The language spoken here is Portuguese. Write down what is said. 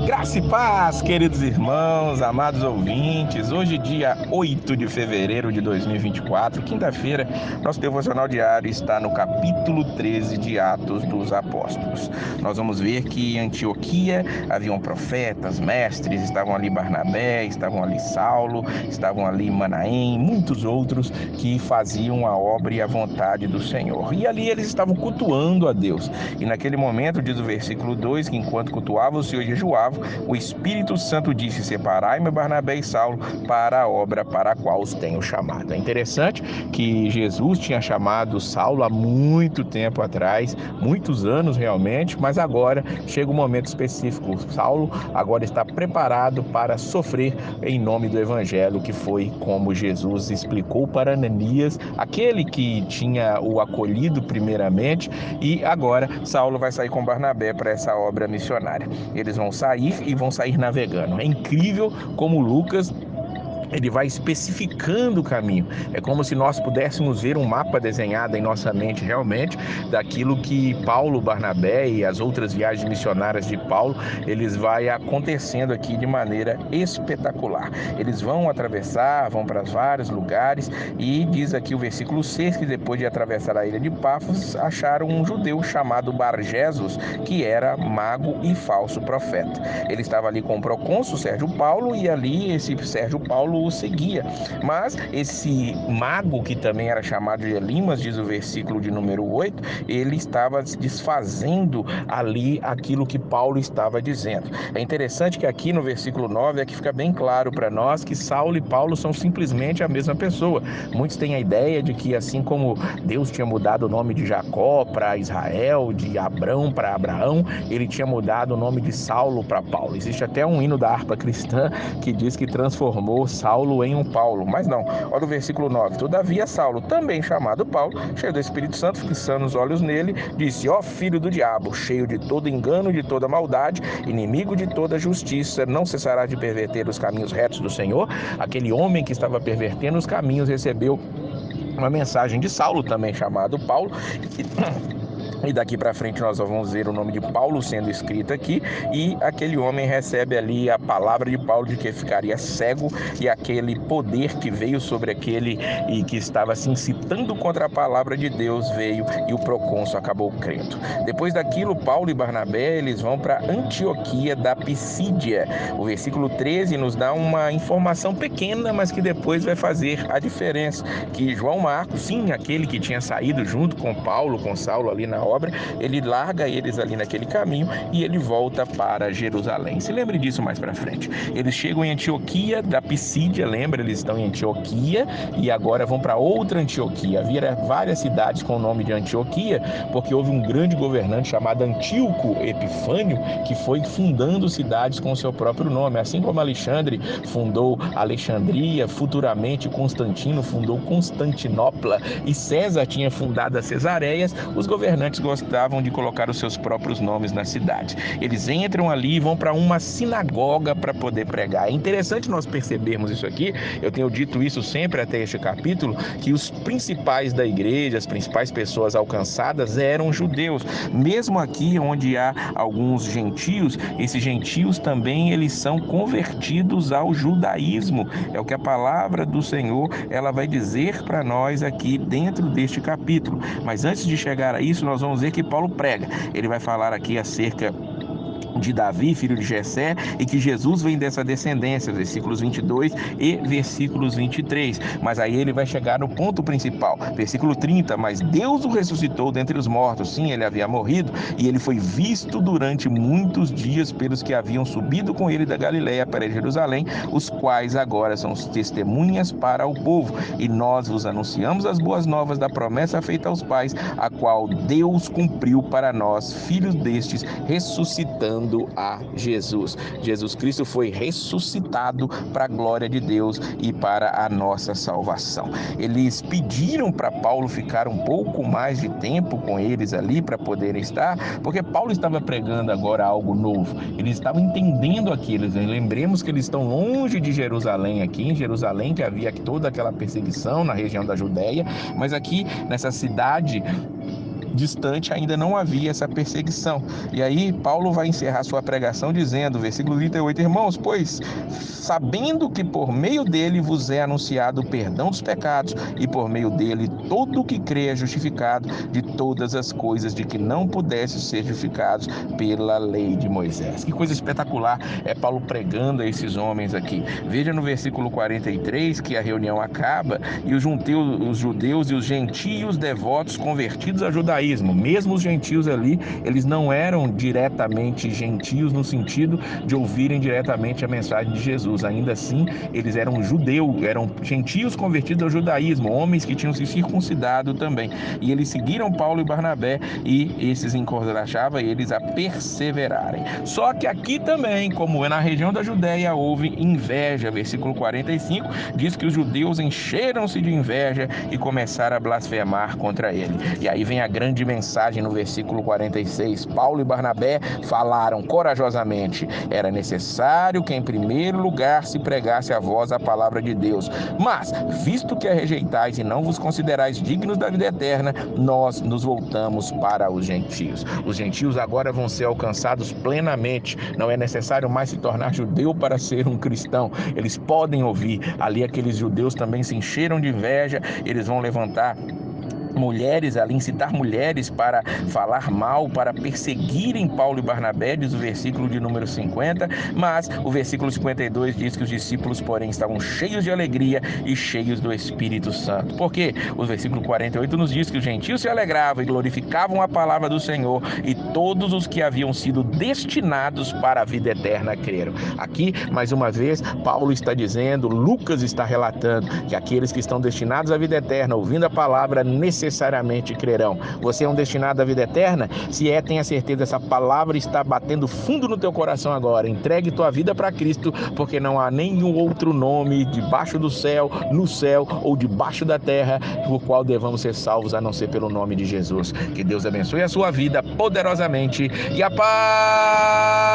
Graça e paz, queridos irmãos, amados ouvintes. Hoje, dia 8 de fevereiro de 2024, quinta-feira, nosso devocional diário está no capítulo 13 de Atos dos Apóstolos. Nós vamos ver que em Antioquia haviam profetas, mestres, estavam ali Barnabé, estavam ali Saulo, estavam ali Manaém, muitos outros que faziam a obra e a vontade do Senhor. E ali eles estavam cultuando a Deus. E naquele momento, diz o versículo 2, que enquanto cultuavam o Senhor e jejuavam, o Espírito Santo disse: separai-me Barnabé e Saulo para a obra para a qual os tenho chamado. É interessante que Jesus tinha chamado Saulo há muito tempo atrás, muitos anos realmente, mas agora chega um momento específico. Saulo agora está preparado para sofrer em nome do Evangelho, que foi como Jesus explicou para Ananias, aquele que tinha o acolhido primeiramente, e agora Saulo vai sair com Barnabé para essa obra missionária. Eles vão sair e vão sair navegando. É incrível como Lucas ele vai especificando o caminho. É como se nós pudéssemos ver um mapa desenhado em nossa mente realmente daquilo que Paulo, Barnabé e as outras viagens missionárias de Paulo, eles vai acontecendo aqui de maneira espetacular. Eles vão atravessar, vão para vários lugares e diz aqui o versículo 6 que depois de atravessar a ilha de Pafos, acharam um judeu chamado Barjesus, que era mago e falso profeta. Ele estava ali com o procônsul Sérgio Paulo e ali esse Sérgio Paulo o seguia. Mas esse mago, que também era chamado de Elimas, diz o versículo de número 8, ele estava desfazendo ali aquilo que Paulo estava dizendo. É interessante que aqui no versículo 9 é que fica bem claro para nós que Saulo e Paulo são simplesmente a mesma pessoa. Muitos têm a ideia de que assim como Deus tinha mudado o nome de Jacó para Israel, de Abrão para Abraão, ele tinha mudado o nome de Saulo para Paulo. Existe até um hino da harpa cristã que diz que transformou Saulo em um Paulo, mas não. Olha o versículo 9. Todavia Saulo, também chamado Paulo, cheio do Espírito Santo, fixando os olhos nele, disse: ó filho do diabo, cheio de todo engano, de toda maldade, inimigo de toda justiça, não cessará de perverter os caminhos retos do Senhor? Aquele homem que estava pervertendo os caminhos recebeu uma mensagem de Saulo, também chamado Paulo, e daqui para frente nós vamos ver o nome de Paulo sendo escrito aqui, e aquele homem recebe ali a palavra de Paulo de que ficaria cego, e aquele poder que veio sobre aquele e que estava se incitando contra a palavra de Deus veio, e o procônsul acabou crendo. Depois daquilo, Paulo e Barnabé, eles vão para Antioquia da Pisídia. O versículo 13 nos dá uma informação pequena, mas que depois vai fazer a diferença, que João Marcos, sim, aquele que tinha saído junto com Paulo, com Saulo ali na obra, ele larga eles ali naquele caminho e ele volta para Jerusalém. Se lembre disso mais para frente. Eles chegam em Antioquia da Pisídia, lembra? Eles estão em Antioquia e agora vão para outra Antioquia. Havia várias cidades com o nome de Antioquia, porque houve um grande governante chamado Antíoco Epifânio, que foi fundando cidades com o seu próprio nome. Assim como Alexandre fundou Alexandria, futuramente Constantino fundou Constantinopla e César tinha fundado as Cesareias, os governantes gostavam de colocar os seus próprios nomes na cidade. Eles entram ali e vão para uma sinagoga para poder pregar. É interessante nós percebermos isso aqui. Eu tenho dito isso sempre até este capítulo, que os principais da igreja, as principais pessoas alcançadas eram judeus. Mesmo aqui onde há alguns gentios, esses gentios também eles são convertidos ao judaísmo. É o que a palavra do Senhor ela vai dizer para nós aqui dentro deste capítulo. Mas antes de chegar a isso, nós vamos ver que Paulo prega. Ele vai falar aqui acerca de Davi, filho de Jessé, e que Jesus vem dessa descendência, versículos 22 e versículos 23. Mas aí ele vai chegar no ponto principal, versículo 30, mas Deus o ressuscitou dentre os mortos. Sim, ele havia morrido, e ele foi visto durante muitos dias pelos que haviam subido com ele da Galileia para Jerusalém, os quais agora são testemunhas para o povo. E nós vos anunciamos as boas novas da promessa feita aos pais, a qual Deus cumpriu para nós, filhos destes, ressuscitando a Jesus. Jesus Cristo foi ressuscitado para a glória de Deus e para a nossa salvação. Eles pediram para Paulo ficar um pouco mais de tempo com eles ali para poderem estar, porque Paulo estava pregando agora algo novo. Eles estavam entendendo aquilo. Lembremos que eles estão longe de Jerusalém, aqui em Jerusalém, que havia toda aquela perseguição na região da Judéia, mas aqui nessa cidade distante ainda não havia essa perseguição. E aí Paulo vai encerrar sua pregação dizendo, versículo 38, irmãos, pois sabendo que por meio dele vos é anunciado o perdão dos pecados, e por meio dele todo o que crê é justificado de todas as coisas de que não pudessem ser justificados pela lei de Moisés. Que coisa espetacular é Paulo pregando a esses homens aqui. Veja no versículo 43 que a reunião acaba e os judeus e os gentios devotos convertidos ao judaísmo, mesmo os gentios ali, eles não eram diretamente gentios no sentido de ouvirem diretamente a mensagem de Jesus. Ainda assim, eles eram judeus, eram gentios convertidos ao judaísmo, homens que tinham se circuncidado também. E eles seguiram Paulo e Barnabé e esses encorajavam eles a perseverarem. Só que aqui também, como é na região da Judéia, houve inveja. Versículo 45 diz que os judeus encheram-se de inveja e começaram a blasfemar contra ele. E aí vem a grande mensagem no versículo 46. Paulo e Barnabé falaram corajosamente: era necessário que em primeiro lugar se pregasse a vós a palavra de Deus. Mas, visto que a rejeitais e não vos considerais dignos da vida eterna, nós nos voltamos para os gentios. Os gentios agora vão ser alcançados plenamente. Não é necessário mais se tornar judeu para ser um cristão. Eles podem ouvir. Ali aqueles judeus também se encheram de inveja. Eles vão levantar mulheres ali, incitar mulheres para falar mal, para perseguirem Paulo e Barnabé, diz o versículo de número 50, mas o versículo 52 diz que os discípulos, porém, estavam cheios de alegria e cheios do Espírito Santo. Por quê? O versículo 48 nos diz que os gentios se alegravam e glorificavam a palavra do Senhor, e todos os que haviam sido destinados para a vida eterna creram. Aqui, mais uma vez, Paulo está dizendo, Lucas está relatando que aqueles que estão destinados à vida eterna, ouvindo a palavra, necessariamente crerão. Você é um destinado à vida eterna? Se é, tenha certeza, essa palavra está batendo fundo no teu coração agora. Entregue tua vida para Cristo, porque não há nenhum outro nome debaixo do céu, no céu ou debaixo da terra, por qual devamos ser salvos a não ser pelo nome de Jesus. Que Deus abençoe a sua vida poderosamente e a paz